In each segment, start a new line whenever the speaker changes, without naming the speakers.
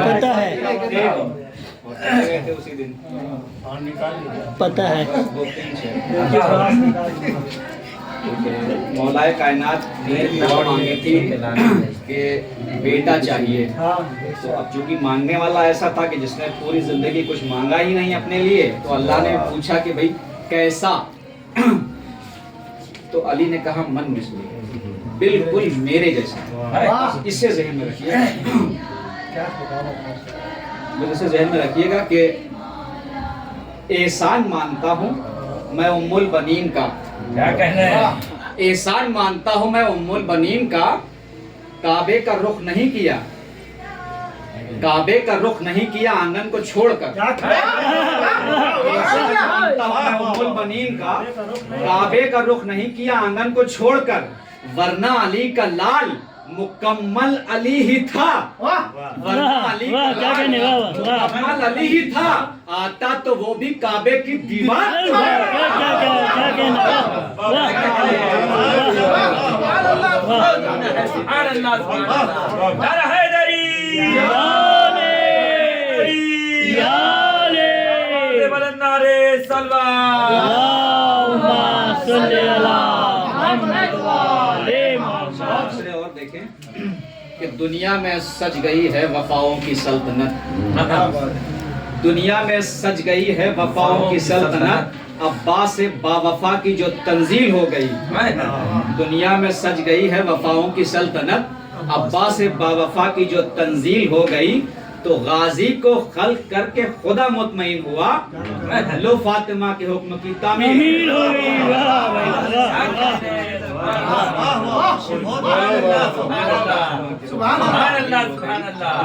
پتہ ہے پتہ ہے
مولا کائنات نے دعا مانگی تھی کہ بیٹا چاہیے، تو اب چونکہ مانگنے والا ایسا تھا کہ جس نے پوری زندگی کچھ مانگا ہی نہیں اپنے لیے، تو اللہ نے پوچھا کہ بھئی کیسا؟ تو علی نے کہا من مثلی، بالکل میرے جیسا۔ اس سے ذہن میں رکھیے اسے ذہن میں رکھیے گا کہ احسان مانتا ہوں میں ام البنین کا،
کیا کہنا ہے؟
احسان مانتا ہوں میں ام البنین کا، کعبے کا رخ نہیں کیا، کعبے کا رخ نہیں کیا آنگن کو چھوڑ کر۔ احسان مانتا ہوں میں ام البنین کا، کعبے کا رخ نہیں کیا آنگن کو چھوڑ کر، ورنہ علی کا لال مکمل علی ہی تھا، ورنہ علی کا لال مکمل علی ہی تھا، آتا تو وہ بھی کعبے کی دیوار اور دیکھیں کہ دنیا میں سج گئی ہے وفاؤں کی سلطنت، دنیا میں سج گئی ہے وفاؤں کی سلطنت، عباس با وفا کی جو تنزیل ہو گئی، دنیا میں سج گئی ہے وفاؤں کی سلطنت، عباس با وفا کی جو تنزیل ہو گئی، تو غازی کو خلق کر کے خدا مطمئن ہوا، لو فاطمہ کے حکم کی تعمیر ہو گئی۔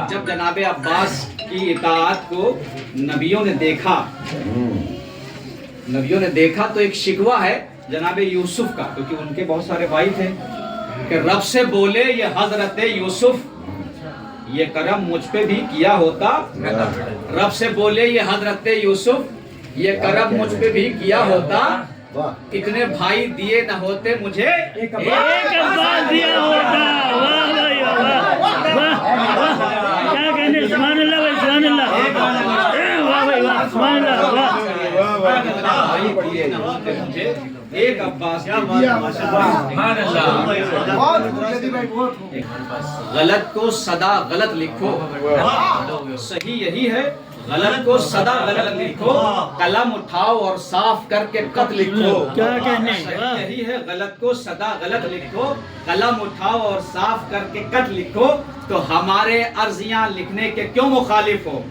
جب جناب عباس کی اطاعت کو نبیوں نے دیکھا، نبیوں نے دیکھا تو ایک شکوہ ہے جناب یوسف کا، کیونکہ ان کے بہت سارے بھائی تھے، کہ رب سے بولے یہ حضرت یوسف یہ کرم مجھ پہ بھی کیا ہوتا، رب سے بولے یہ حضرت یوسف یہ کرم مجھ پہ بھی کیا ہوتا، اتنے بھائی دیے نہ ہوتے مجھے ایک عباس دیا ہوتا۔
کیا کہنے، سبحان اللہ بھائی، سبحان اللہ، واہ بھائی واہ، سبحان اللہ،
بھائی دیے نہ ہوتے مجھے ایک عباس غلط کو صدا غلط لکھو، صحیح یہی ہے، غلط کو صدا غلط لکھو، قلم اٹھاؤ اور صاف کر کے خط لکھو۔
کیا کہنے،
صحیح یہی ہے، غلط کو صدا غلط لکھو، قلم اٹھاؤ اور صاف کر کے خط لکھو، تو ہمارے عرضیاں لکھنے کے کیوں مخالف ہو،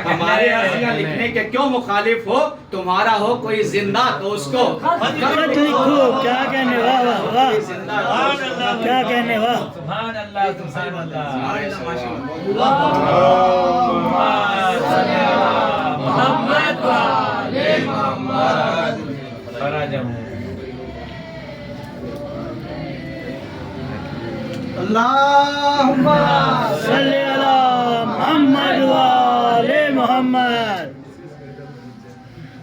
ہمارے عرضیاں لکھنے کے کیوں مخالف ہو، تمہارا ہو کوئی زندہ تو اس کو
خط لکھو۔ کیا کہنے، واہ واہ واہ، کیا کہنے، واہ
سبحان اللہ، سبحان اللہ، محمد والے محمد۔
اللہم صلی علی محمد والے محمد۔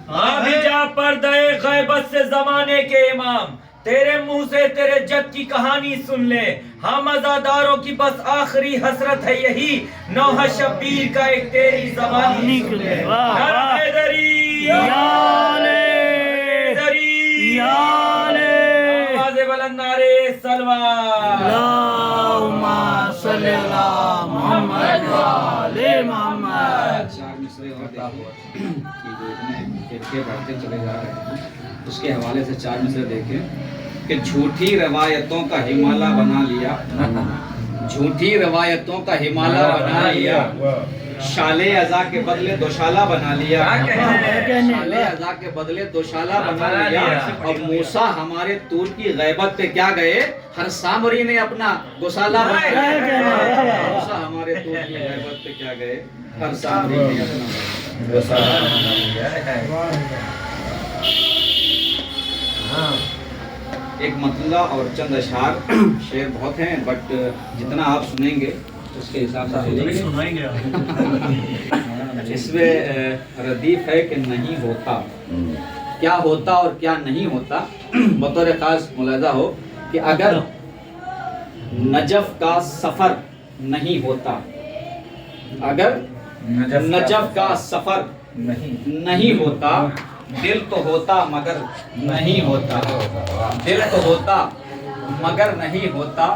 ابھی جا پردہ غیبت سے زمانے کے امام، تیرے منہ سے تیرے جد کی کہانی سن لے، ہم عزاداروں کی بس آخری حسرت ہے یہی، نوحہ شبیر کا ایک تیری زبانی سن لے۔ نعرہ حیدری، حیدری، آواز بلند نعرے سلوات۔
اللہم صلی علی محمد والے محمد۔
چار مصرے اور دیکھیں کہ جو اتنے فرقے بڑھتے چلے جا رہے ہیں، اس کے حوالے سے چار مصرے دیکھیں کہ جھوٹی روایتوں کا ہمالہ بنا لیا، جھوٹی روایتوں کا ہمالہ بنا لیا، شالے ازا کے بدلے دوشالہ بنا لیا، شالے ازا کے بدلے دوشالہ بنا لیا، اور موسیٰ ہمارے طور کی غیبت پہ کیا گئے، ہر سامری نے اپنا گسالہ بنایا، موسیٰ ہمارے طور کی غیبت پہ کیا گئے، ہر سامری نے اپنا گسالہ بنایا۔ ایک مطلع اور چند اشعار، شعر بہت ہیں بٹ جتنا آپ سنیں گے اس کے حساب سے سنیں گے۔ اس میں ردیف ہے کہ نہیں ہوتا، کیا ہوتا اور کیا نہیں ہوتا، بطور خاص ملاحظہ ہو کہ اگر نجف کا سفر نہیں ہوتا، اگر نجف کا سفر نہیں ہوتا، دل تو ہوتا مگر نہیں ہوتا، دل تو ہوتا مگر نہیں ہوتا،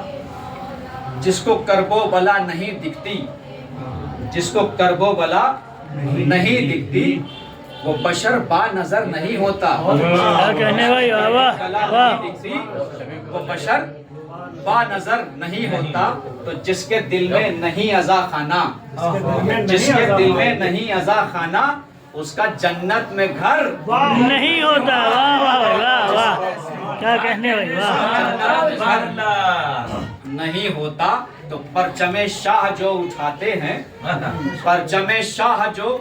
جس کو کرب و بلا نہیں دکھتی، جس کو کرب و بلا نہیں دکھتی، وہ بشر با نظر نہیں ہوتا،
کیا کہنے بھائی، واہ واہ
بلا
واہ.
نہیں دکھتی، وہ بشر با نظر نہیں ہوتا، تو جس کے دل میں نہیں عزا خانہ، جس کے دل میں نہیں عزا خانہ، اس کا جنت میں گھر
نہیں ہوتا. واہ واہ بھائی، واہ واہ. کیا کہنے بھائی، واہ.
نہیں ہوتا، تو پرچم شاہ جو اٹھاتے ہیں، پرچم شاہ جو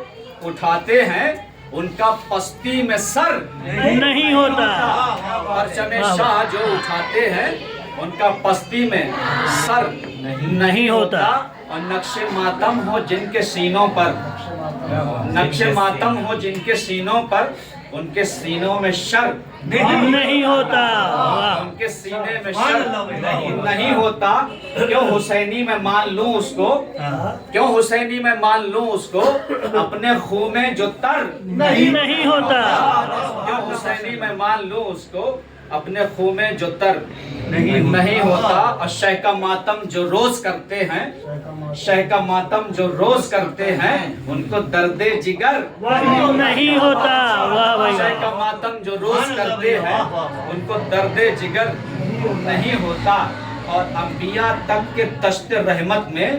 اٹھاتے ہیں، ان کا پستی میں سر
نہیں ہوتا.
پرچم شاہ جو اٹھاتے ہیں، ان کا پستی میں سر
نہیں ہوتا.
اور نقش ماتم ہو جن کے سینوں پر، نقش ماتم ہو جن کے سینوں پر، ان کے سینوں میں شر
نہیں ہوتا. واہ.
ان کے سینے میں شر نہیں ہوتا. کیوں حسینی میں مان لوں اس کو، کیوں حسینی میں مان لوں اس کو، اپنے خون میں جو تر
نہیں ہوتا.
کیوں حسینی میں مان لوں اس کو، اپنے خون میں جو تر نہیں ہوتا. اور شہ کا ماتم جو روز کرتے ہیں، شہ کا ماتم جو روز کرتے ہیں، ان کو درد جگر
نہیں ہوتا. واہ بھائی.
شہ کا ماتم جو روز کرتے ہیں، ان کو درد جگر نہیں ہوتا. اور انبیاء تک کے دشت رحمت میں،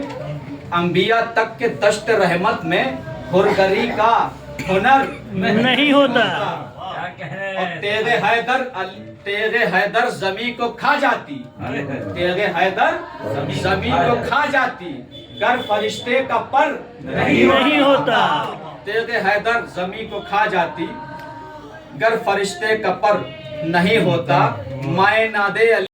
انبیاء تک کے دشت رحمت میں ہرگری کا ہنر
نہیں ہوتا.
اور تیغ حیدر، تیغ حیدر زمین کو کھا جاتی، تیغ حیدر زمین کو کھا جاتی، گر فرشتے کا پر
نہیں ہوتا.
تیغ حیدر زمین کو کھا جاتی، گر فرشتے کا پر نہیں ہوتا. مائے نادے